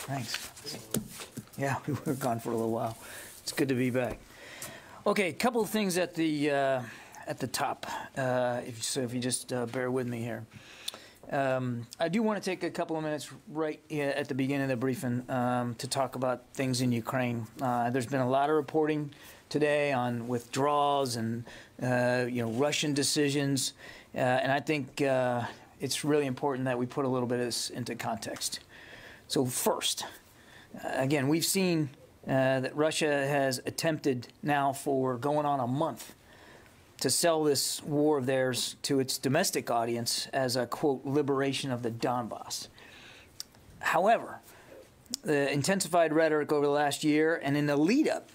Thanks. Yeah, we were gone for a little while. It's good to be back. Okay, a couple of things at the top. If you just bear with me here. I do want to take a couple of minutes right at the beginning of the briefing to talk about things in Ukraine. There's been a lot of reporting today on withdrawals and Russian decisions, and I think it's really important that we put a little bit of this into context. So first, again, we've seen that Russia has attempted now for going on a month to sell this war of theirs to its domestic audience as a, quote, liberation of the Donbass. However, the intensified rhetoric over the last year and in the lead-up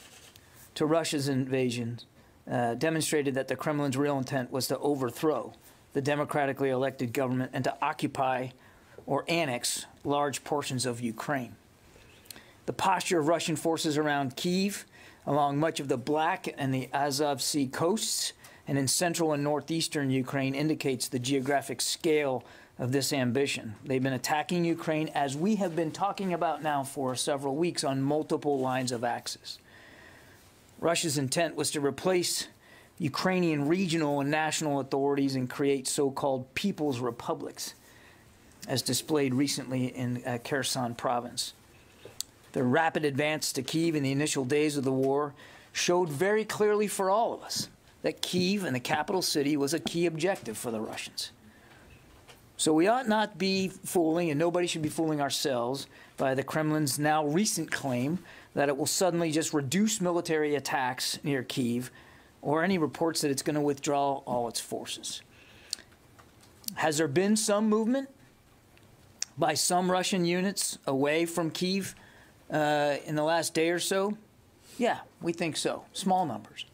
to Russia's invasion demonstrated that the Kremlin's real intent was to overthrow the democratically elected government and to occupy or annex large portions of Ukraine. The posture of Russian forces around Kiev, along much of the Black and the Azov Sea coasts, and in central and northeastern Ukraine indicates the geographic scale of this ambition. They've been attacking Ukraine, as we have been talking about now for several weeks, on multiple lines of axis. Russia's intent was to replace Ukrainian regional and national authorities and create so-called people's republics, as displayed recently in Kherson province. The rapid advance to Kiev in the initial days of the war showed very clearly for all of us that Kiev and the capital city was a key objective for the Russians. So we ought not be fooling, and nobody should be fooling ourselves, by the Kremlin's now recent claim that it will suddenly just reduce military attacks near Kiev, or any reports that it's going to withdraw all its forces. Has there been some movement by some Russian units away from Kiev in the last day or so? Yeah, we think so. Small numbers.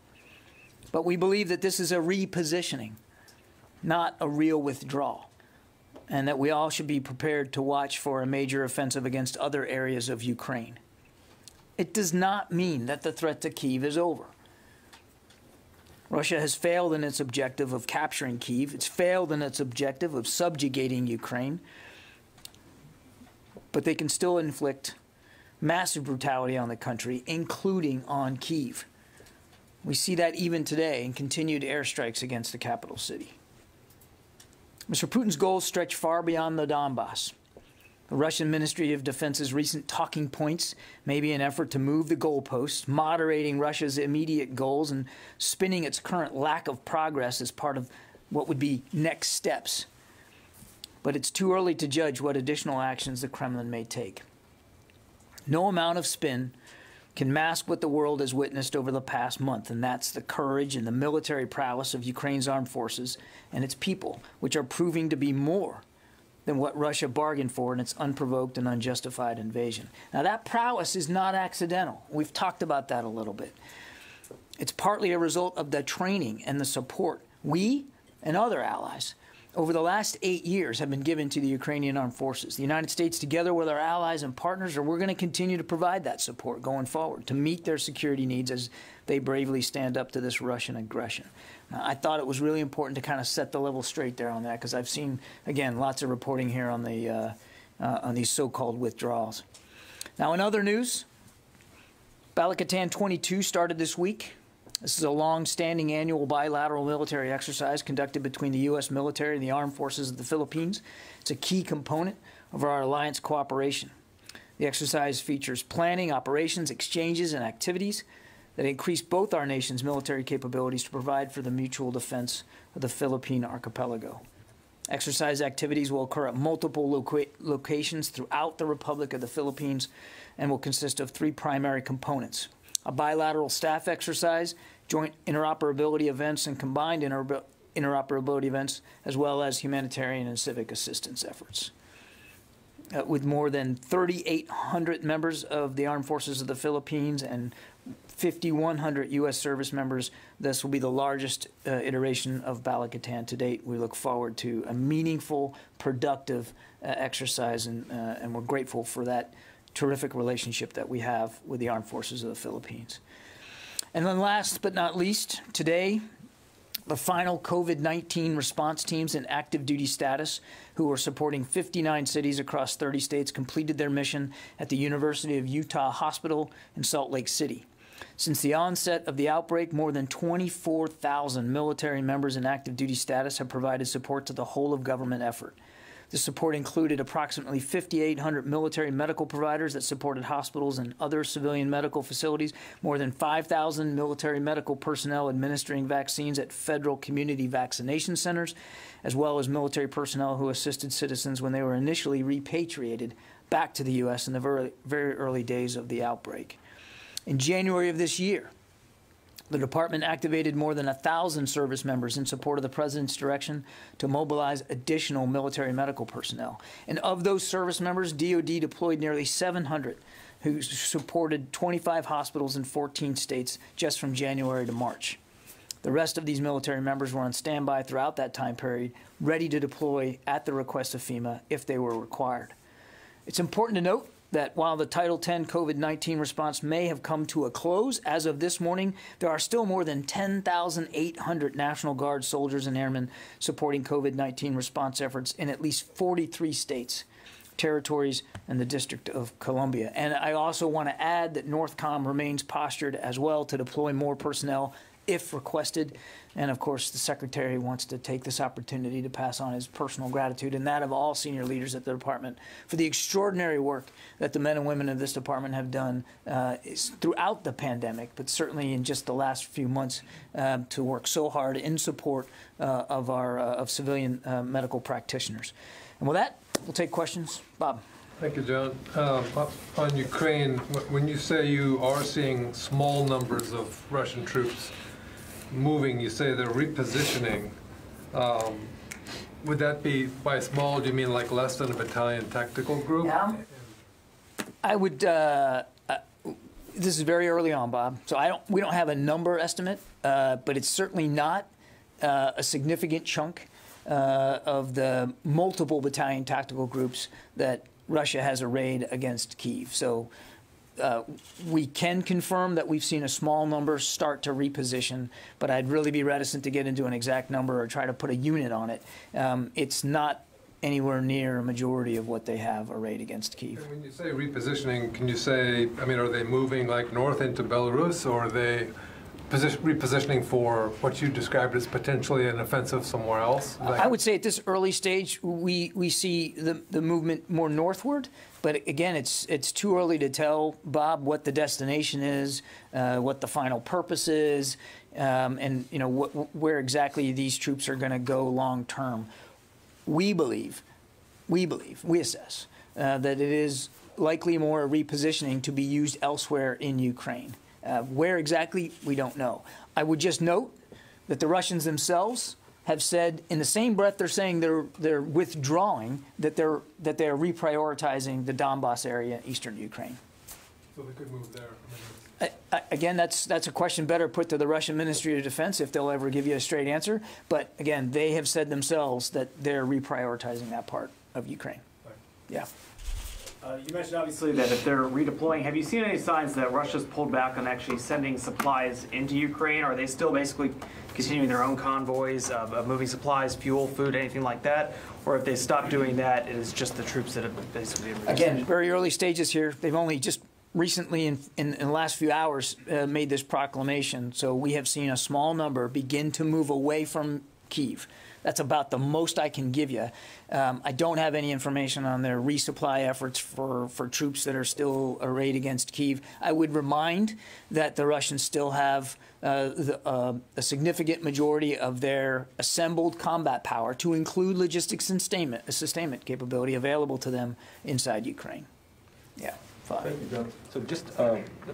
But we believe that this is a repositioning, not a real withdrawal, and that we all should be prepared to watch for a major offensive against other areas of Ukraine. It does not mean that the threat to Kiev is over. Russia has failed in its objective of capturing Kiev. It's failed in its objective of subjugating Ukraine. But they can still inflict massive brutality on the country, including on Kiev. We see that even today in continued airstrikes against the capital city. Mr. Putin's goals stretch far beyond the Donbass. The Russian Ministry of Defense's recent talking points may be an effort to move the goalposts, moderating Russia's immediate goals and spinning its current lack of progress as part of what would be next steps. But it's too early to judge what additional actions the Kremlin may take. No amount of spin can mask what the world has witnessed over the past month, and that's the courage and the military prowess of Ukraine's armed forces and its people, which are proving to be more than what Russia bargained for in its unprovoked and unjustified invasion. Now, that prowess is not accidental. We've talked about that a little bit. It's partly a result of the training and the support we and other allies over the last 8 years have been given to the Ukrainian armed forces. The United States, together with our allies and partners, we're going to continue to provide that support going forward to meet their security needs as they bravely stand up to this Russian aggression. Now, I thought it was really important to kind of set the level straight there on that, because I've seen, again, lots of reporting here on these so-called withdrawals. Now, in other news, Balakatan 22 started this week. This is a long-standing annual bilateral military exercise conducted between the U.S. military and the armed forces of the Philippines. It's a key component of our alliance cooperation. The exercise features planning, operations, exchanges, and activities that increase both our nation's military capabilities to provide for the mutual defense of the Philippine archipelago. Exercise activities will occur at multiple locations throughout the Republic of the Philippines and will consist of three primary components: a bilateral staff exercise, joint interoperability events, and combined interoperability events, as well as humanitarian and civic assistance efforts. With more than 3,800 members of the Armed Forces of the Philippines and 5,100 U.S. service members, this will be the largest iteration of Balakatan to date. We look forward to a meaningful, productive exercise, and we're grateful for that terrific relationship that we have with the Armed Forces of the Philippines. And then last but not least, today, The final COVID-19 response teams in active duty status, who were supporting 59 cities across 30 states, completed their mission at the University of Utah Hospital in Salt Lake City. Since the onset of the outbreak, more than 24,000 military members in active duty status have provided support to the whole of government effort. The support included approximately 5,800 military medical providers that supported hospitals and other civilian medical facilities, more than 5,000 military medical personnel administering vaccines at federal community vaccination centers, as well as military personnel who assisted citizens when they were initially repatriated back to the U.S. in the very early days of the outbreak. In January of this year, the department activated more than 1,000 service members in support of the president's direction to mobilize additional military medical personnel. And of those service members, DoD deployed nearly 700 who supported 25 hospitals in 14 states just from January to March. The rest of these military members were on standby throughout that time period, ready to deploy at the request of FEMA if they were required. It's important to note that while the Title X COVID-19 response may have come to a close as of this morning, there are still more than 10,800 National Guard soldiers and airmen supporting COVID-19 response efforts in at least 43 states, territories, and the District of Columbia. And I also want to add that NORTHCOM remains postured as well to deploy more personnel if requested. And of course, the Secretary wants to take this opportunity to pass on his personal gratitude and that of all senior leaders at the department for the extraordinary work that the men and women of this department have done throughout the pandemic, but certainly in just the last few months to work so hard in support of civilian medical practitioners. And with that, we'll take questions. Bob. Thank you, John. On Ukraine, when you say you are seeing small numbers of Russian troops moving, you say they're repositioning. Would that be, by small, do you mean like less than a battalion tactical group? Yeah. I would, this is very early on, Bob, so we don't have a number estimate, but it's certainly not a significant chunk of the multiple battalion tactical groups that Russia has arrayed against Kiev. So we can confirm that we've seen a small number start to reposition, but I'd really be reticent to get into an exact number or try to put a unit on it. It's not anywhere near a majority of what they have arrayed against Kiev. And when you say repositioning, can you say, I mean, are they moving like north into Belarus, or are they repositioning for what you described as potentially an offensive somewhere else? I would say at this early stage, we see the movement more northward. But again, it's too early to tell, Bob, what the destination is, what the final purpose is, and you know where exactly these troops are going to go long term. We assess that it is likely more a repositioning to be used elsewhere in Ukraine. Where exactly, we don't know. I would just note that the Russians themselves have said, in the same breath they're saying they're withdrawing, that they are reprioritizing the Donbass area in eastern Ukraine. So they could move there. Again, that's a question better put to the Russian Ministry of Defense if they'll ever give you a straight answer. But again, they have said themselves that they're reprioritizing that part of Ukraine. Right. Yeah. You mentioned obviously that if they're redeploying, have you seen any signs that Russia's pulled back on actually sending supplies into Ukraine? Are they still basically continuing their own convoys of moving supplies, fuel, food, anything like that? Or if they stopped doing that, it is just the troops that have basically been Again, very early stages here. They've only just recently, in the last few hours, made this proclamation. So we have seen a small number begin to move away from Kiev. That's about the most I can give you. I don't have any information on their resupply efforts for troops that are still arrayed against Kiev. I would remind that the Russians still have a significant majority of their assembled combat power, to include logistics and sustainment capability, available to them inside Ukraine. Yeah. Thank you, John. So just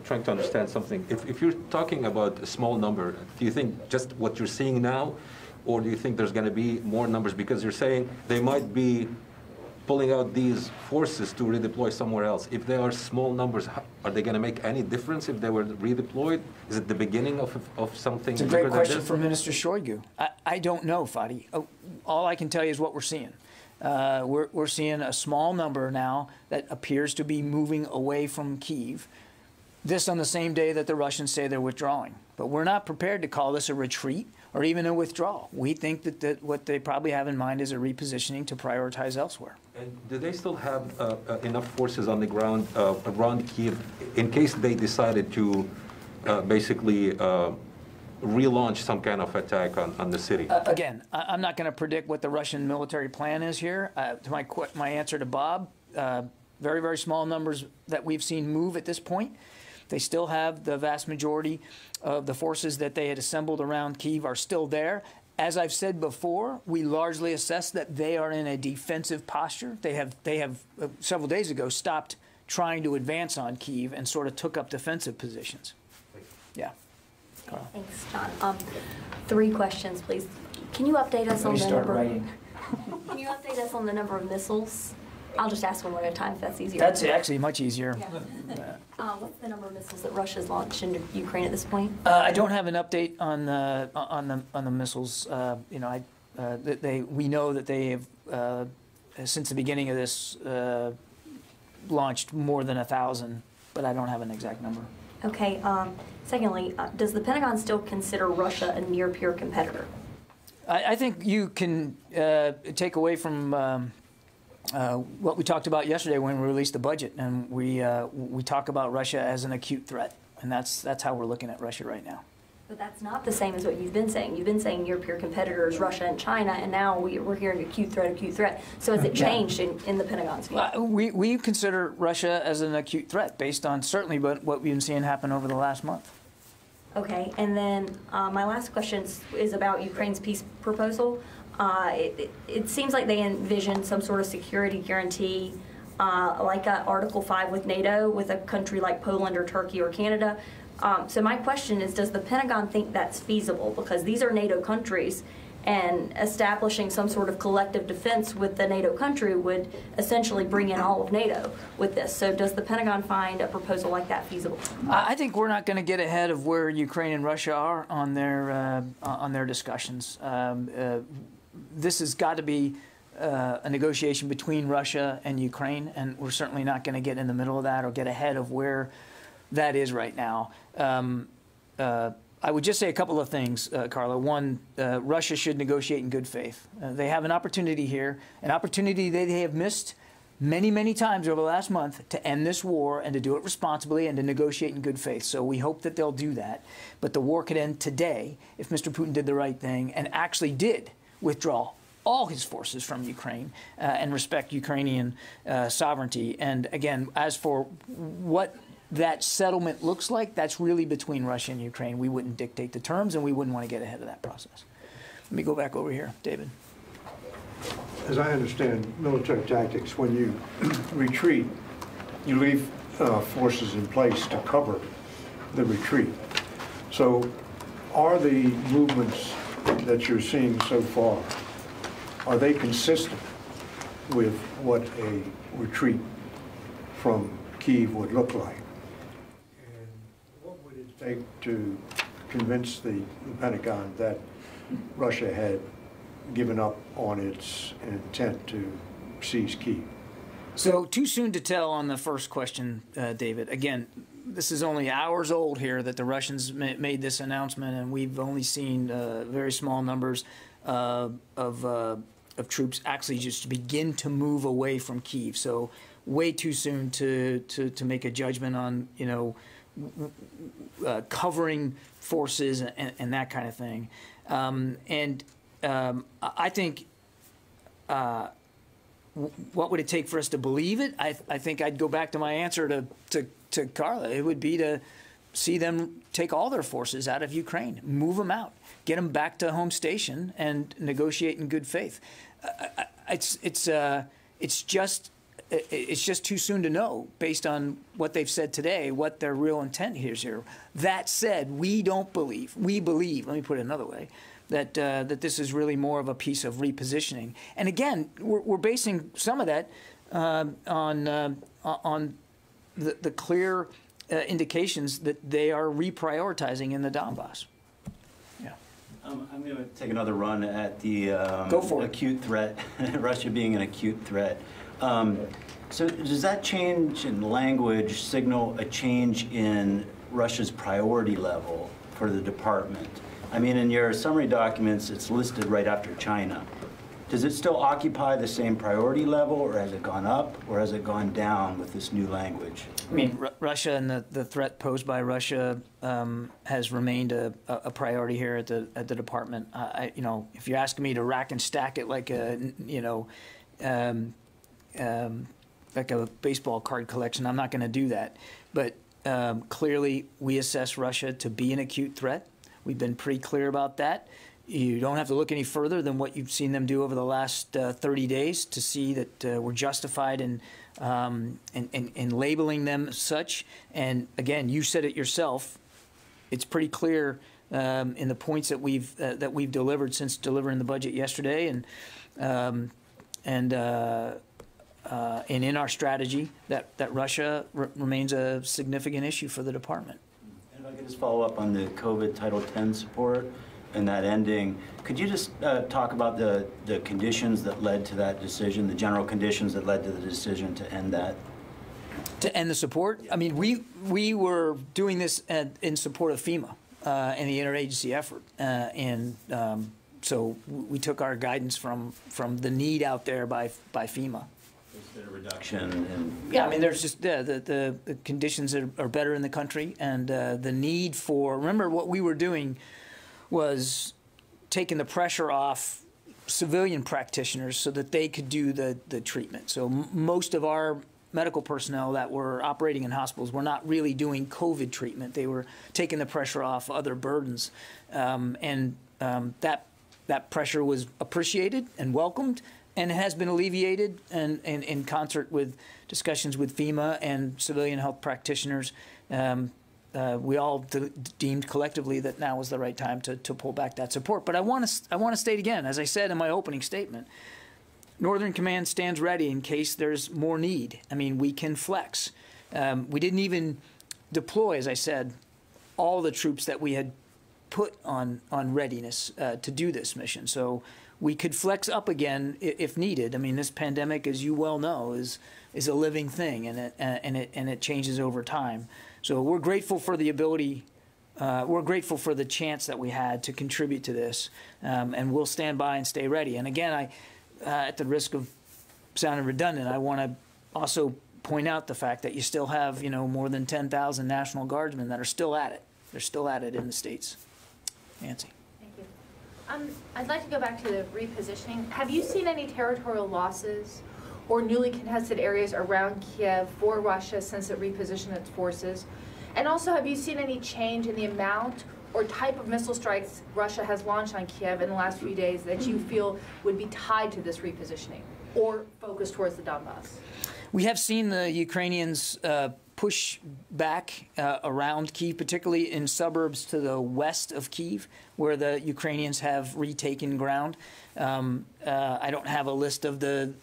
trying to understand something. If you're talking about a small number, do you think just what you're seeing now, or do you think there's going to be more numbers? Because you're saying they might be pulling out these forces to redeploy somewhere else. If they are small numbers, are they going to make any difference if they were redeployed? Is it the beginning of something? It's a great question from Minister Shoigu. I don't know, Fadi. All I can tell you is what we're seeing. We're seeing a small number now that appears to be moving away from Kiev. This on the same day that the Russians say they're withdrawing. But we're not prepared to call this a retreat or even a withdrawal. We think that what they probably have in mind is a repositioning to prioritize elsewhere. And do they still have enough forces on the ground around Kiev in case they decided to basically relaunch some kind of attack on the city? Again, I'm not going to predict what the Russian military plan is here. To my answer to Bob, very, very small numbers that we've seen move at this point. They still have the vast majority of the forces that they had assembled around Kiev are still there. As I've said before, we largely assess that they are in a defensive posture. They have several days ago stopped trying to advance on Kiev and sort of took up defensive positions. Yeah. Thanks, John. 3 questions, please. Can you update us on the number? Can you update us on the number of missiles? I'll just ask one more at a time if that's easier. That's actually much easier. Yeah. What's the number of missiles that Russia's launched into Ukraine at this point? I don't have an update on the missiles. You know, we know that they have since the beginning of this launched more than 1,000, but I don't have an exact number. Okay. Secondly, does the Pentagon still consider Russia a near-peer competitor? I think you can take away from what we talked about yesterday when we released the budget, and we talk about Russia as an acute threat, and that's how we're looking at Russia right now. But that's not the same as what you've been saying. You've been saying near-peer competitors, Russia and China, and now we're hearing acute threat. So has it changed in the Pentagon's view? We consider Russia as an acute threat based on certainly what we've been seeing happen over the last month. Okay, and then my last question is about Ukraine's peace proposal. It seems like they envision some sort of security guarantee, like Article 5 with NATO, with a country like Poland or Turkey or Canada. So my question is, does the Pentagon think that's feasible? Because these are NATO countries, and establishing some sort of collective defense with the NATO country would essentially bring in all of NATO with this. So does the Pentagon find a proposal like that feasible? I think we're not going to get ahead of where Ukraine and Russia are on their discussions. This has got to be a negotiation between Russia and Ukraine, and we're certainly not going to get in the middle of that or get ahead of where that is right now. I would just say a couple of things, Carla. One, Russia should negotiate in good faith. They have an opportunity here, an opportunity that they have missed many, many times over the last month to end this war and to do it responsibly and to negotiate in good faith. So we hope that they'll do that. But the war could end today if Mr. Putin did the right thing and actually did withdraw all his forces from Ukraine and respect Ukrainian sovereignty. And again, as for what that settlement looks like, that's really between Russia and Ukraine. We wouldn't dictate the terms, and we wouldn't want to get ahead of that process. Let me go back over here. David. As I understand military tactics, when you retreat, you leave forces in place to cover the retreat. So are the movements that you're seeing so far, are they consistent with what a retreat from Kiev would look like? And what would it take to convince the Pentagon that Russia had given up on its intent to seize Kiev? So too soon to tell on the first question, David. Again, this is only hours old here that the Russians made this announcement, and we've only seen very small numbers of troops actually just begin to move away from Kiev. So way too soon to make a judgment on, you know, covering forces and that kind of thing. I think what would it take for us to believe it? I think I'd go back to my answer to Carla. It would be to see them take all their forces out of Ukraine, move them out, get them back to home station, and negotiate in good faith. It's just too soon to know, based on what they've said today, what their real intent is here. That said, we believe, let me put it another way, that this is really more of a piece of repositioning. And again, we're basing some of that on the clear indications that they are reprioritizing in the Donbass. Yeah. I'm going to take another run at the acute threat, Russia being an acute threat. So does that change in language signal a change in Russia's priority level for the department? I mean, in your summary documents, it's listed right after China. Does it still occupy the same priority level, or has it gone up, or has it gone down with this new language? I mean, Russia and the threat posed by Russia has remained a priority here at the department. You know, if you're asking me to rack and stack it like a, you know, like a baseball card collection, I'm not going to do that. But clearly, we assess Russia to be an acute threat. We've been pretty clear about that. You don't have to look any further than what you've seen them do over the last 30 days to see that we're justified in labeling them such. And again, you said it yourself. It's pretty clear in the points that we've delivered since delivering the budget yesterday, and in our strategy that Russia remains a significant issue for the department. And if I could just follow up on the COVID Title X support and that ending, could you just talk about the conditions that led to that decision, the general conditions that led to the decision to end that? To end the support? I mean, we were doing this in support of FEMA and the interagency effort, so we took our guidance from the need out there by FEMA. Is there a reduction in? Yeah, I mean, there's just the conditions are better in the country, and the need for, remember what we were doing was taking the pressure off civilian practitioners so that they could do the treatment. So most of our medical personnel that were operating in hospitals were not really doing COVID treatment. They were taking the pressure off other burdens. That pressure was appreciated and welcomed, and it has been alleviated, and in concert with discussions with FEMA and civilian health practitioners. We all deemed collectively that now was the right time to pull back that support. But I want to state again, as I said in my opening statement, Northern Command stands ready in case there's more need. I mean, we can flex. We didn't even deploy, as I said, all the troops that we had put on readiness to do this mission. So we could flex up again if needed. I mean, this pandemic, as you well know, is a living thing, and it changes over time. So we're grateful for the ability, we're grateful for the chance that we had to contribute to this, and we'll stand by and stay ready. And again, at the risk of sounding redundant, I want to also point out the fact that you still have, you know, more than 10,000 National Guardsmen that are still at it. They're still at it in the States. Nancy. Thank you. I'd like to go back to the repositioning. Have you seen any territorial losses or newly contested areas around Kiev for Russia since it repositioned its forces? And also, have you seen any change in the amount or type of missile strikes Russia has launched on Kiev in the last few days that you feel would be tied to this repositioning or focused towards the Donbass? We have seen the Ukrainians push back around Kyiv, particularly in suburbs to the west of Kyiv, where the Ukrainians have retaken ground. I don't have a list of the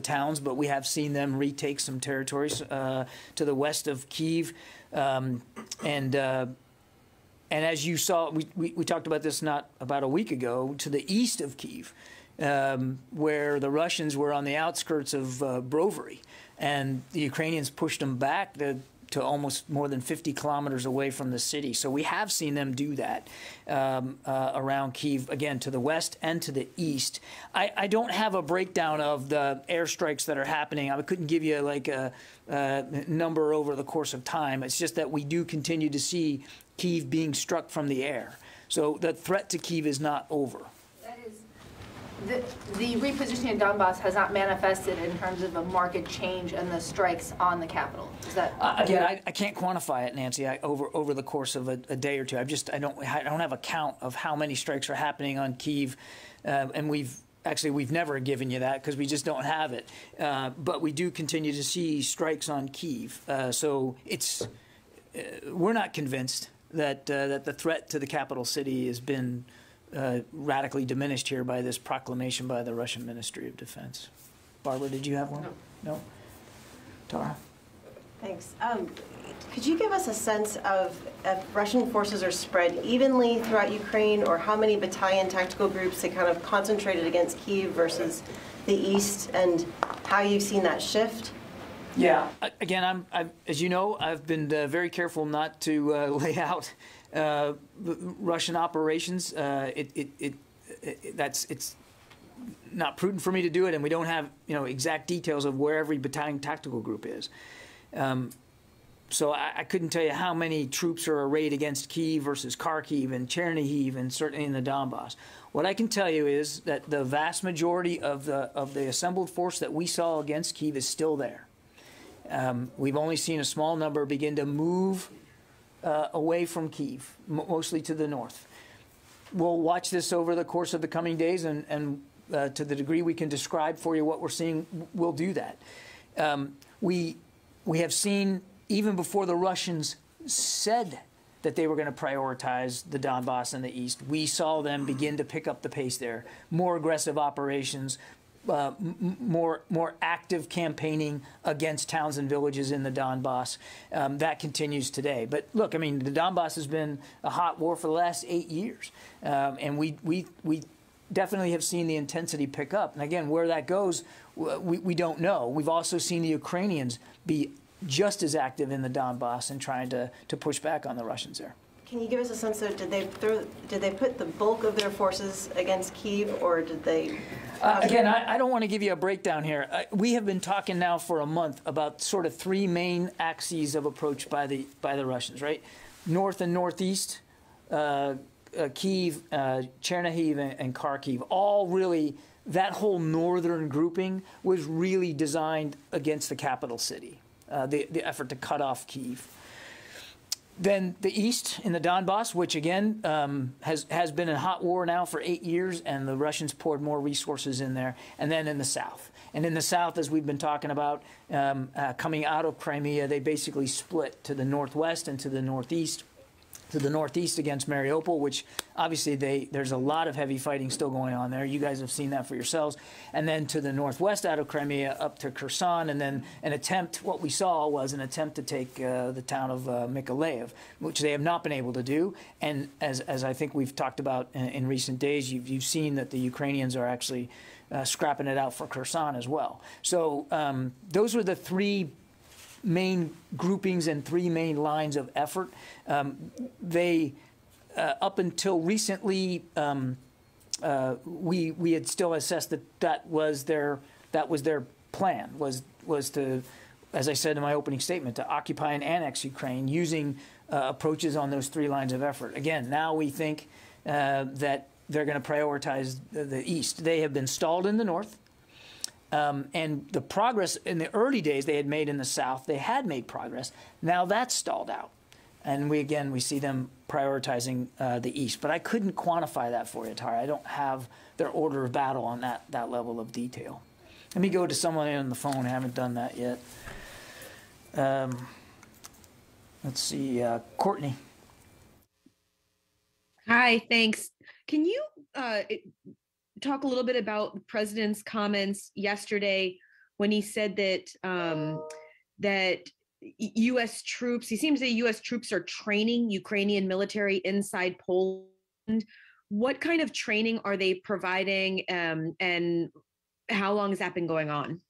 towns, but we have seen them retake some territories to the west of Kyiv. And as you saw, we talked about this not about a week ago, to the east of Kyiv, where the Russians were on the outskirts of Brovary, and the Ukrainians pushed them back to almost more than 50 kilometers away from the city. So we have seen them do that around Kyiv, again, to the west and to the east. I don't have a breakdown of the airstrikes that are happening. I couldn't give you like a number over the course of time. It's just that we do continue to see Kyiv being struck from the air. So the threat to Kyiv is not over. The repositioning of Donbass has not manifested in terms of a market change in the strikes on the capital. Is that again? I can't quantify it, Nancy. Over the course of a day or two, I don't have a count of how many strikes are happening on Kyiv, and we've never given you that because we just don't have it. But we do continue to see strikes on Kyiv. So we're not convinced that the threat to the capital city has been radically diminished here by this proclamation by the Russian Ministry of Defense. Barbara, did you have one? No? Tara? Thanks. Could you give us a sense of if Russian forces are spread evenly throughout Ukraine, or how many battalion tactical groups they kind of concentrated against Kyiv versus the east, and how you've seen that shift? Yeah. Again, as you know, I've been very careful not to lay out Russian operations. It's not prudent for me to do it, and we don't have exact details of where every battalion tactical group is. So I couldn't tell you how many troops are arrayed against Kiev versus Kharkiv and Chernihiv and certainly in the Donbass. What I can tell you is that the vast majority of the assembled force that we saw against Kiev is still there. We've only seen a small number begin to move away from Kiev, mostly to the north. We'll watch this over the course of the coming days, and to the degree we can describe for you what we're seeing, we'll do that. We have seen, even before the Russians said that they were going to prioritize the Donbass and the east, we saw them begin to pick up the pace there. More aggressive operations, more active campaigning against towns and villages in the Donbass. That continues today. But look, I mean, the Donbass has been a hot war for the last 8 years, and we definitely have seen the intensity pick up. And again, where that goes, we don't know. We've also seen the Ukrainians be just as active in the Donbass and trying to push back on the Russians there. Can you give us a sense of, did they put the bulk of their forces against Kyiv, or did they? Again, I don't want to give you a breakdown here. We have been talking now for a month about sort of three main axes of approach by the Russians, right? North and northeast, Kyiv, Chernihiv, and Kharkiv. All really, that whole northern grouping was really designed against the capital city. The effort to cut off Kyiv. Then the east in the Donbass, which again has been a hot war now for 8 years, and the Russians poured more resources in there. And then in the south. And in the south, as we've been talking about, coming out of Crimea, they basically split to the northwest and to the northeast. To the northeast against Mariupol, which obviously there's a lot of heavy fighting still going on there. You guys have seen that for yourselves. And then to the northwest out of Crimea up to Kherson, and then what we saw was an attempt to take the town of Mykolaiv, which they have not been able to do. And as I think we've talked about in recent days, you've seen that the Ukrainians are actually scrapping it out for Kherson as well. So those were the three main groupings and three main lines of effort. They, up until recently, we had still assessed that was their plan, was to, as I said in my opening statement, to occupy and annex Ukraine using approaches on those three lines of effort. Again, now we think that they're going to prioritize the east. They have been stalled in the north. And the progress in the early days they had made in the south, they had made progress. Now that's stalled out. And we see them prioritizing the east. But I couldn't quantify that for you, Tara. I don't have their order of battle on that level of detail. Let me go to someone on the phone. I haven't done that yet. Let's see, Courtney. Hi, thanks. Can you talk a little bit about the president's comments yesterday when he said that that U.S. troops, he seems that U.S. troops are training Ukrainian military inside Poland. What kind of training are they providing, and how long has that been going on?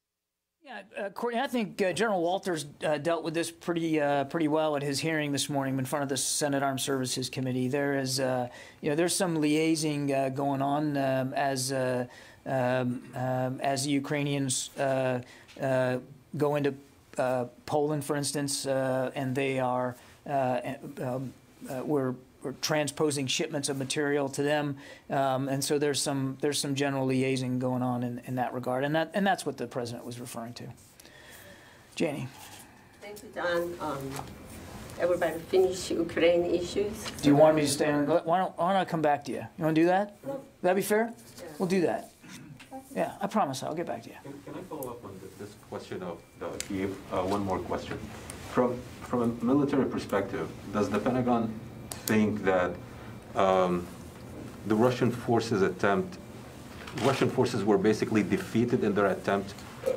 Yeah, Courtney, I think General Walters dealt with this pretty well at his hearing this morning in front of the Senate Armed Services Committee. There is, there's some liaising going on as the Ukrainians go into Poland, for instance, and they are we're transposing shipments of material to them, and so there's some general liaising going on in that regard, and that's what the president was referring to. Janie. Thank you, Don. Everybody finish Ukraine issues. Do you want me to stay on? Why don't I come back to you? You want to do that? No. That'd be fair? Yeah. We'll do that. Yeah, I promise I'll get back to you. Can I follow up on this question of Kiev? One more question. From a military perspective, does the Pentagon think that the Russian forces were basically defeated in their attempt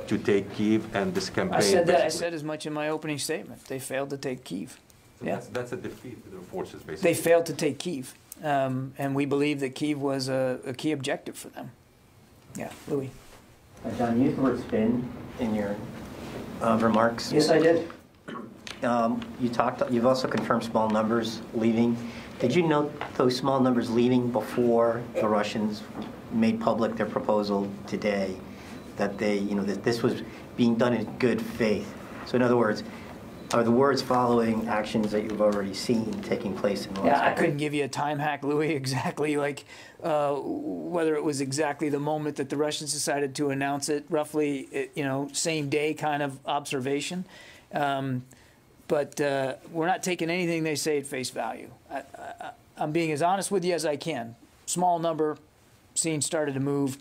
to take Kiev, and this campaign? I said that. I said as much in my opening statement. They failed to take Kiev. So yeah, that's a defeat for their forces, basically. They failed to take Kiev, and we believe that Kiev was a key objective for them. Yeah, Louis. John, you used the word spin in your remarks. Yes, I did. You've also confirmed small numbers leaving. Did you note those small numbers leaving before the Russians made public their proposal today, that that this was being done in good faith? So in other words, are the words following actions that you've already seen taking place in the last I couldn't give you a time hack, Louis, exactly whether it was exactly the moment that the Russians decided to announce it, roughly, same day kind of observation. But we're not taking anything they say at face value. I'm being as honest with you as I can. Small number, scene started to move.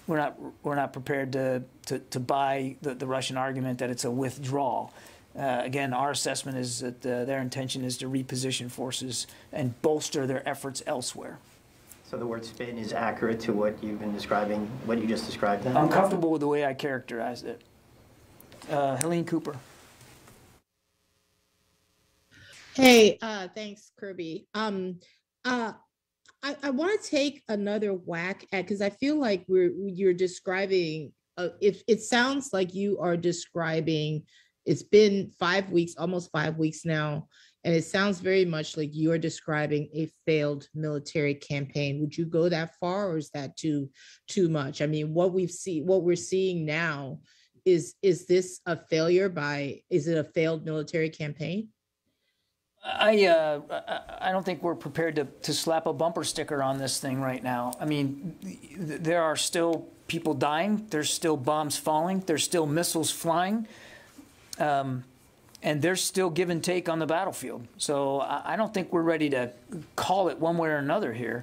We're not prepared to buy the Russian argument that it's a withdrawal. Again, our assessment is that their intention is to reposition forces and bolster their efforts elsewhere. So the word spin is accurate to what you've been describing, what you just described then? I'm comfortable with the way I characterized it. Helene Cooper. Hey, thanks, Kirby. I want to take another whack at, because I feel like you're describing, it sounds like you are describing, it's been 5 weeks, almost 5 weeks now, and it sounds very much like you're describing a failed military campaign. Would you go that far, or is that too much? I mean, what we're seeing now, is this a failure is it a failed military campaign? I don't think we're prepared to slap a bumper sticker on this thing right now. I mean, there are still people dying. There's still bombs falling. There's still missiles flying. And there's still give and take on the battlefield. So I don't think we're ready to call it one way or another here.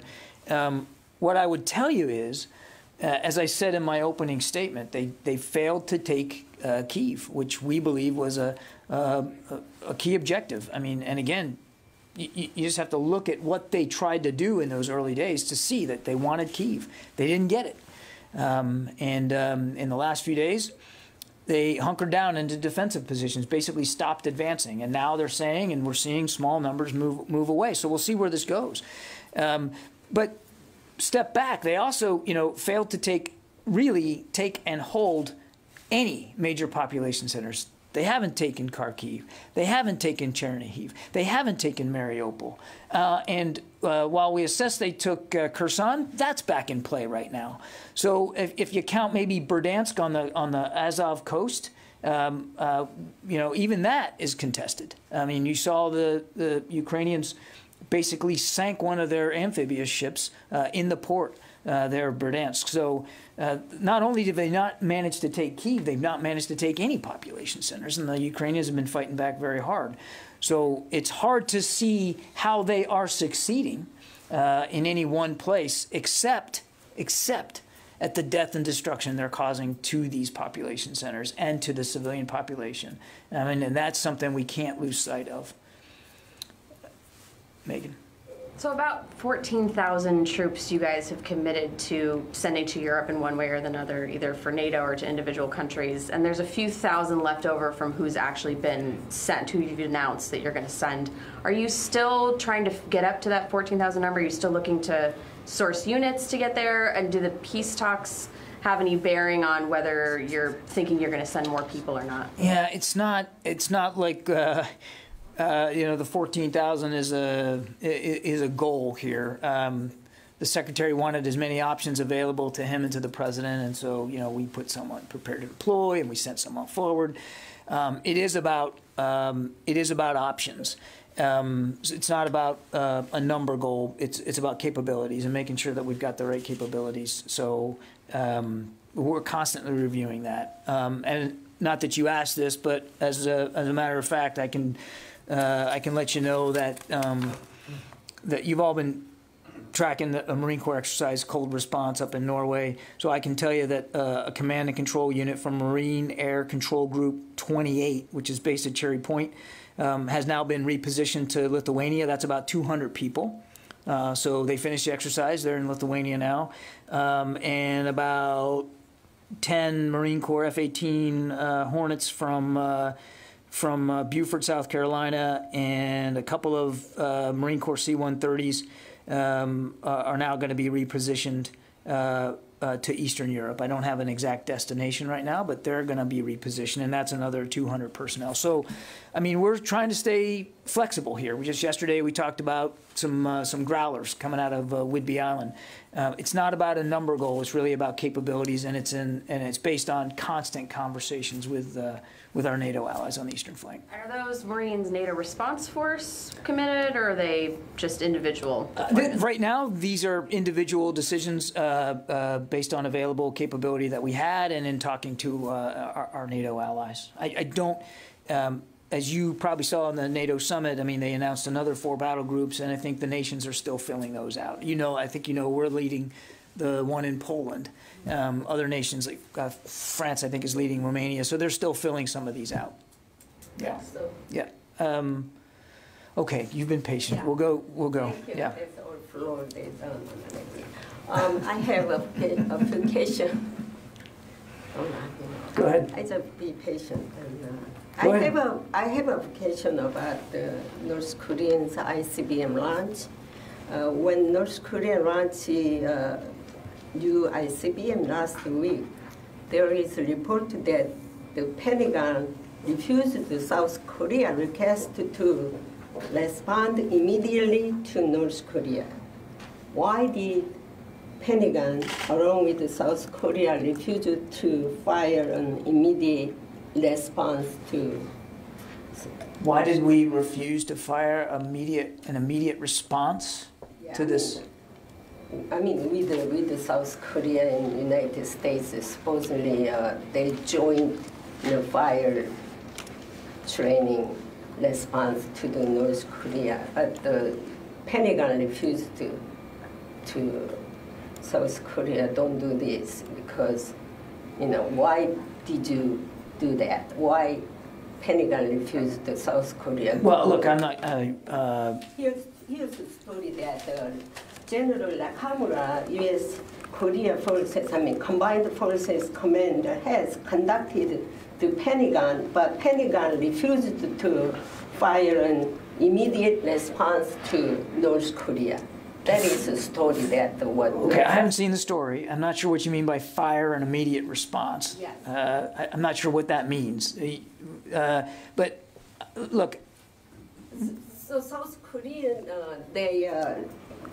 What I would tell you is, as I said in my opening statement, they failed to take Kiev, which we believe was a key objective. I mean, and again, you just have to look at what they tried to do in those early days to see that they wanted Kiev. They didn't get it. In the last few days, they hunkered down into defensive positions, basically stopped advancing. And now they're saying, and we're seeing small numbers move away. So we'll see where this goes. But step back, they also, failed to really take and hold any major population centers. They haven't taken Kharkiv. They haven't taken Chernihiv. They haven't taken Mariupol. And while we assess they took Kherson, that's back in play right now. So if you count maybe Berdansk on the Azov coast, even that is contested. I mean, you saw the Ukrainians basically sank one of their amphibious ships in the port there of Berdansk. So not only did they not manage to take Kyiv, they've not managed to take any population centers, and the Ukrainians have been fighting back very hard. So it's hard to see how they are succeeding in any one place, except at the death and destruction they're causing to these population centers and to the civilian population. I mean, and that's something we can't lose sight of. Megan. So about 14,000 troops you guys have committed to sending to Europe in one way or another, either for NATO or to individual countries. And there's a few thousand left over from who's actually been sent, who you've announced that you're going to send. Are you still trying to get up to that 14,000 number? Are you still looking to source units to get there? And do the peace talks have any bearing on whether you're thinking you're going to send more people or not? Yeah, it's not like... the 14,000 is a goal here. The secretary wanted as many options available to him and to the president, and so we put someone prepared to deploy, and we sent someone forward. It is about options. It's not about a number goal. It's about capabilities and making sure that we've got the right capabilities. So we're constantly reviewing that. And not that you asked this, but as a matter of fact, I can let you know that that you've all been tracking a Marine Corps exercise, Cold Response, up in Norway. So I can tell you that a command and control unit from Marine Air Control Group 28, which is based at Cherry Point, has now been repositioned to Lithuania. That's about 200 people. So they finished the exercise. They're in Lithuania now. And about 10 Marine Corps F-18 Hornets from Beaufort, South Carolina, and a couple of Marine Corps C-130s are now going to be repositioned to Eastern Europe. I don't have an exact destination right now, but they're going to be repositioned, and that's another 200 personnel. So, I mean, we're trying to stay flexible here. Just yesterday we talked about some growlers coming out of Whidbey Island. It's not about a number goal. It's really about capabilities, and it's based on constant conversations with our NATO allies on the eastern flank. Are those Marines NATO response force committed, or are they just individual? Right now, these are individual decisions based on available capability that we had, and in talking to our NATO allies. I don't. As you probably saw on the NATO summit, I mean, they announced another 4 battle groups, and I think the nations are still filling those out. I think we're leading the one in Poland. Other nations, like France, I think, is leading Romania, so they're still filling some of these out. Yeah. Yeah. Okay, you've been patient. Yeah. We'll go. Thank you. Yeah. That's all floor. I have an application. Go ahead. I just be patient. I have an application about the North Korean's ICBM launch. When North Korea launched new ICBM last week, there is a report that the Pentagon refused the South Korea request to respond immediately to North Korea. Why did Pentagon, along with South Korea, refuse to fire an immediate response to? Why did we refuse to fire an immediate response to this? I mean, with the South Korea and United States, supposedly they joined fire training response to the North Korea, but the Pentagon refused to South Korea, don't do this, because why did you do that? Why Pentagon refused the South Korea? Well, look, I'm not. Here's the story that General Nakamura, U.S. Korea Forces, Combined Forces Commander, has conducted the Pentagon, but Pentagon refused to fire an immediate response to North Korea. That is a story that Okay, I haven't seen the story. I'm not sure what you mean by fire an immediate response. Yes. I'm not sure what that means. But look. So South Korean, they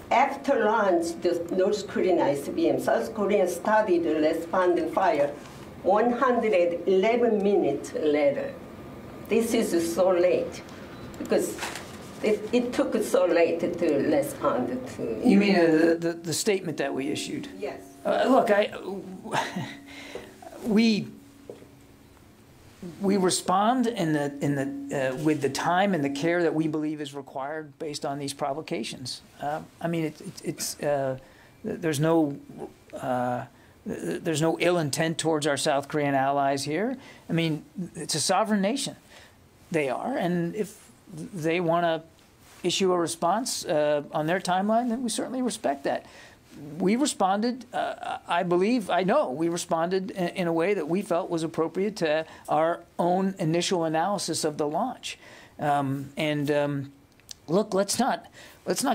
after launch the North Korean ICBM, South Korea started responding fire 111 minutes later. This is so late because it took so late to respond to. You mean the statement that we issued? Yes. Look, we respond with the time and the care that we believe is required based on these provocations. I mean, there's no ill intent towards our South Korean allies here. I mean, it's a sovereign nation. They are, and if they want to issue a response on their timeline, then we certainly respect that. We responded, I know we responded in a way that we felt was appropriate to our own initial analysis of the launch. Look, let's not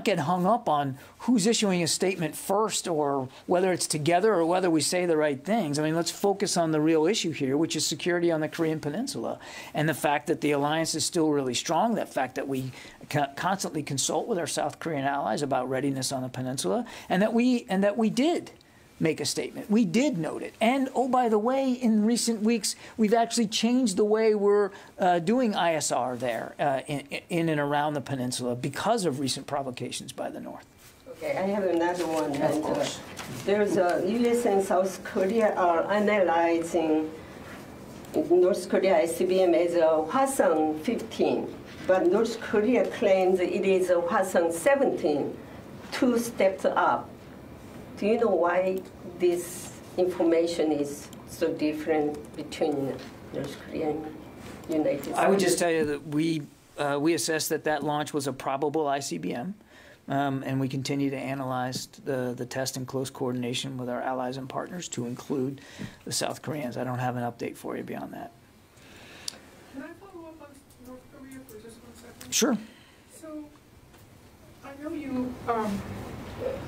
get hung up on who's issuing a statement first or whether it's together or whether we say the right things. I mean, let's focus on the real issue here, which is security on the Korean Peninsula, and the fact that the alliance is still really strong, that fact that we constantly consult with our South Korean allies about readiness on the peninsula, and that we did make a statement. We did note it. And, oh, by the way, in recent weeks, we've actually changed the way we're doing ISR there in and around the peninsula because of recent provocations by the North. Okay, I have another one. Of course. There's U.S. and South Korea are analyzing North Korea ICBM as a Hwasong-15, but North Korea claims it is a Hwasong-17, 2 steps up. Do you know why this information is so different between North Korea and United States? I would just tell you that we assessed that launch was a probable ICBM, and we continue to analyze the test in close coordination with our allies and partners, to include the South Koreans. I don't have an update for you beyond that. Can I follow up on North Korea for just 1 second? Sure. So, I know you.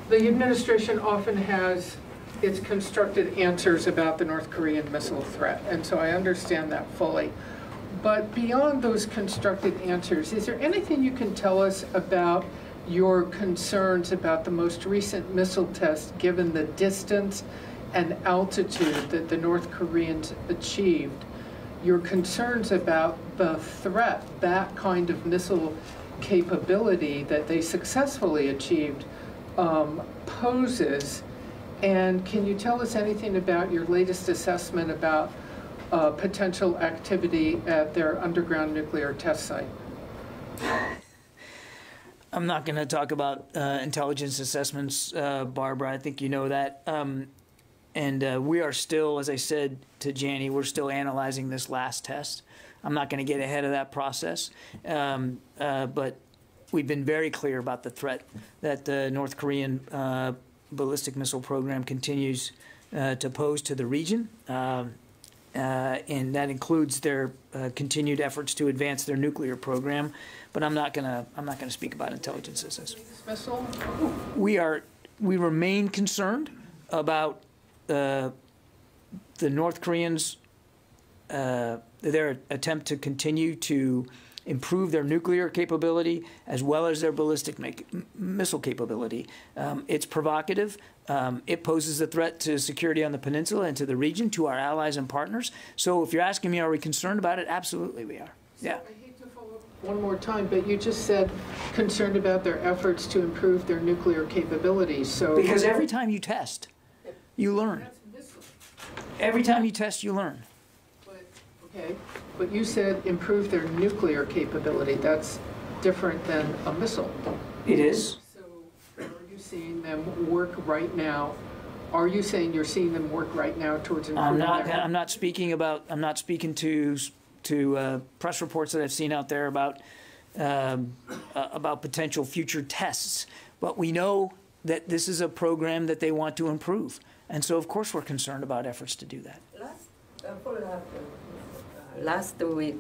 The administration often has its constructed answers about the North Korean missile threat, and so I understand that fully. But beyond those constructed answers, is there anything you can tell us about your concerns about the most recent missile test, given the distance and altitude that the North Koreans achieved? Your concerns about the threat that kind of missile capability that they successfully achieved poses? And can you tell us anything about your latest assessment about potential activity at their underground nuclear test site? I'm not going to talk about intelligence assessments, Barbara. I think you know that. And we are still, as I said to Janie, we're still analyzing this last test. I'm not going to get ahead of that process. But we've been very clear about the threat that the North Korean ballistic missile program continues to pose to the region. And that includes their continued efforts to advance their nuclear program. But I'm not gonna speak about intelligence assessments. We remain concerned about the North Koreans, their attempt to continue to improve their nuclear capability as well as their ballistic missile capability. It's provocative. It poses a threat to security on the peninsula and to the region, to our allies and partners. So if you're asking me, are we concerned about it? Absolutely we are. Yeah. I hate to follow up one more time, but you just said concerned about their efforts to improve their nuclear capabilities. So because every time you test, you learn. Every time you test, you learn. Okay, but you said improve their nuclear capability. That's different than a missile. It is. So are you seeing them work right now? Are you saying you're seeing them work right now towards improving I'm not speaking to press reports that I've seen out there about potential future tests. But we know that this is a program that they want to improve. And so, of course, we're concerned about efforts to do that. Last week,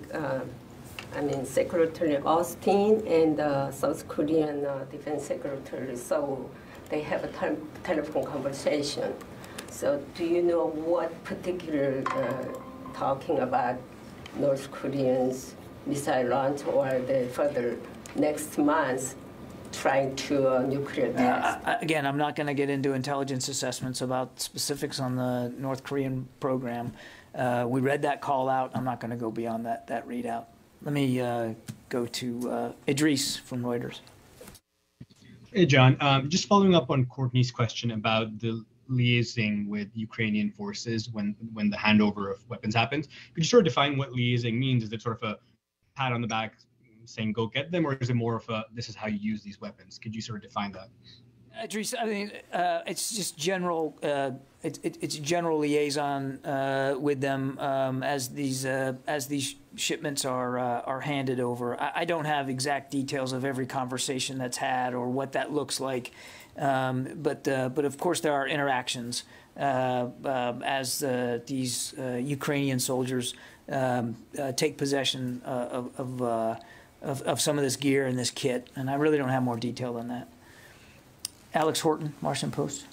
Secretary Austin and South Korean Defense Secretary, so they have a telephone conversation. So do you know what particular talking about North Koreans missile launch or the further next month trying to nuclear test? Again, I'm not going to get into intelligence assessments about specifics on the North Korean program. We read that call out. I'm not going to go beyond that readout. Let me go to Idris from Reuters. Hey, John. Just following up on Courtney's question about the liaising with Ukrainian forces when the handover of weapons happens. Could you sort of define what liaising means? Is it sort of a pat on the back saying go get them, or is it more of a this is how you use these weapons? Could you sort of define that? Idris, I mean, it's just general. It's general liaison with them as these shipments are handed over. I don't have exact details of every conversation that's had or what that looks like, but of course there are interactions as these Ukrainian soldiers take possession of some of this gear and this kit, and I really don't have more detail than that. Alex Horton, Washington Post.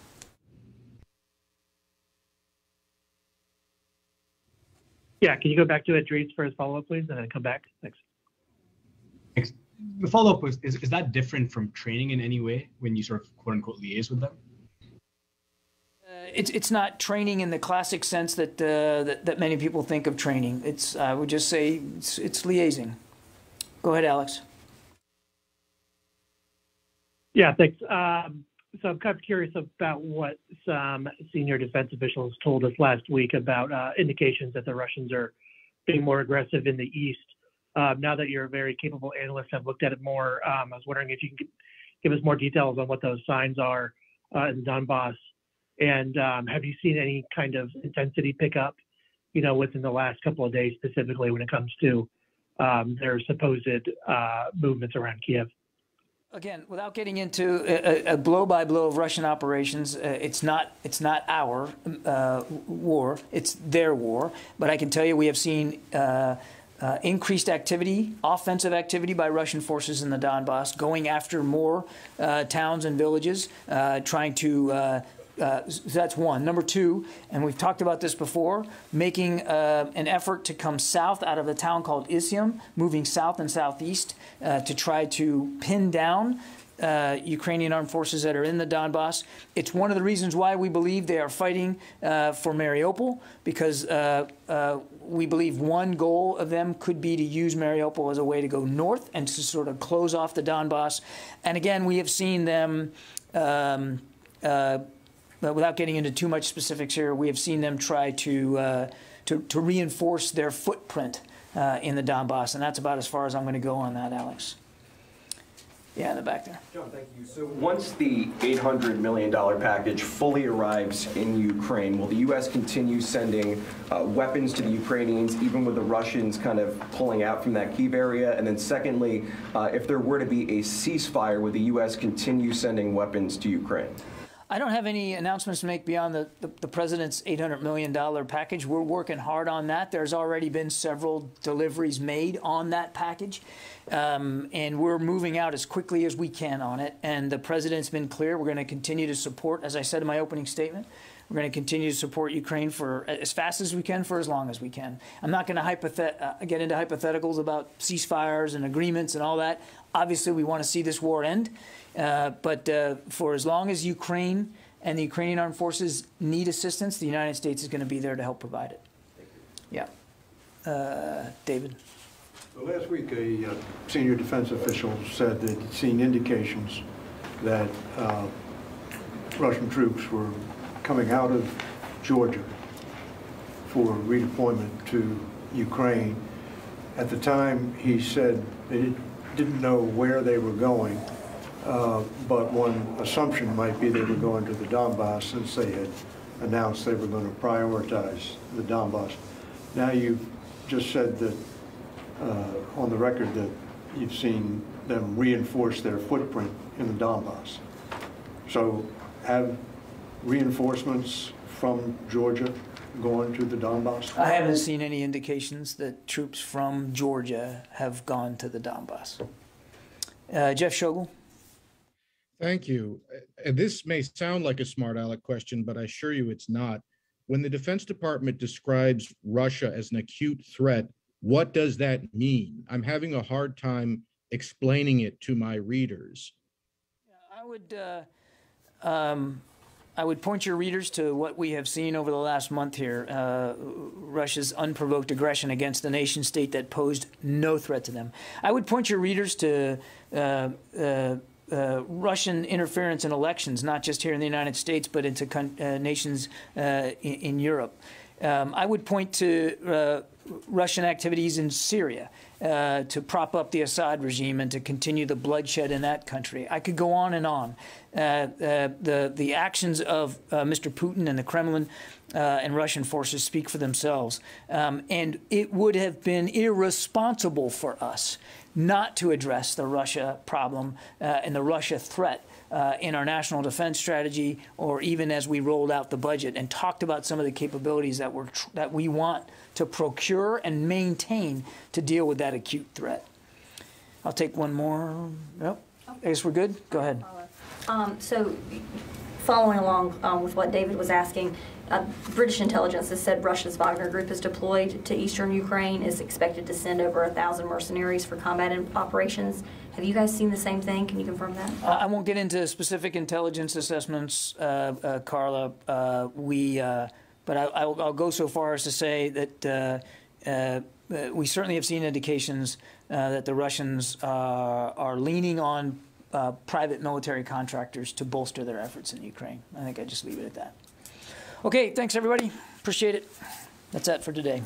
Yeah, can you go back to Idris for his follow-up, please, and then come back? Thanks. Thanks. The follow-up was, is that different from training in any way when you sort of quote-unquote liaise with them? It's not training in the classic sense that that many people think of training. It's I would just say it's liaising. Go ahead, Alex. Yeah, thanks. So I'm kind of curious about what some senior defense officials told us last week about indications that the Russians are being more aggressive in the east. Now that you're a very capable analyst, have looked at it more, I was wondering if you can give us more details on what those signs are in Donbass. And have you seen any kind of intensity pickup, within the last couple of days, specifically when it comes to their supposed movements around Kiev? Again, without getting into a blow-by-blow of Russian operations, it's not our war, it's their war. But I can tell you we have seen increased activity, offensive activity by Russian forces in the Donbass, going after more towns and villages, trying to that's one. Number two, and we've talked about this before, making an effort to come south out of a town called Izium, moving south and southeast to try to pin down Ukrainian armed forces that are in the Donbass. It's one of the reasons why we believe they are fighting for Mariupol, because we believe one goal of them could be to use Mariupol as a way to go north and to sort of close off the Donbass. And again, we have seen them, without getting into too much specifics here, we have seen them try to reinforce their footprint in the Donbass, and that's about as far as I'm going to go on that, Alex. Yeah, in the back there. John, thank you. So once the $800 million package fully arrives in Ukraine, will the U.S. continue sending weapons to the Ukrainians, even with the Russians kind of pulling out from that Kiev area? And then secondly, if there were to be a ceasefire, would the U.S. continue sending weapons to Ukraine? I don't have any announcements to make beyond the president's $800 million package. We're working hard on that. There's already been several deliveries made on that package, and we're moving out as quickly as we can on it. And the president's been clear. We're going to continue to support, as I said in my opening statement, we're going to continue to support Ukraine for as fast as we can, for as long as we can. I'm not going to get into hypotheticals about ceasefires and agreements and all that. Obviously, we want to see this war end. But for as long as Ukraine and the Ukrainian armed forces need assistance, the United States is going to be there to help provide it. Yeah. David? So last week, a senior defense official said that he'd seen indications that Russian troops were coming out of Georgia for redeployment to Ukraine. At the time, he said they didn't know where they were going. But one assumption might be they were going to the Donbass, since they had announced they were going to prioritize the Donbass. Now you've just said that on the record that you've seen them reinforce their footprint in the Donbass. So have reinforcements from Georgia gone to the Donbass? I haven't seen any indications that troops from Georgia have gone to the Donbass. Jeff Shogel? Thank you. This may sound like a smart aleck question, but I assure you it's not. When the Defense Department describes Russia as an acute threat, what does that mean? I'm having a hard time explaining it to my readers. I would point your readers to what we have seen over the last month here, Russia's unprovoked aggression against a nation state that posed no threat to them. I would point your readers to Russian interference in elections, not just here in the United States, but into nations in Europe. I would point to Russian activities in Syria to prop up the Assad regime and to continue the bloodshed in that country. I could go on and on. The actions of Mr. Putin and the Kremlin and Russian forces speak for themselves. And it would have been irresponsible for us not to address the Russia problem and the Russia threat in our national defense strategy, or even as we rolled out the budget and talked about some of the capabilities that we want to procure and maintain to deal with that acute threat. I'll take one more. Yep. I guess we're good. Go ahead. So following along with what David was asking, British intelligence has said Russia's Wagner Group is deployed to eastern Ukraine, is expected to send over 1,000 mercenaries for combat operations. Have you guys seen the same thing? Can you confirm that? I won't get into specific intelligence assessments, Carla. But I'll go so far as to say that we certainly have seen indications that the Russians are leaning on private military contractors to bolster their efforts in Ukraine. I think I'd just leave it at that. Okay, thanks everybody. Appreciate it. That's that for today.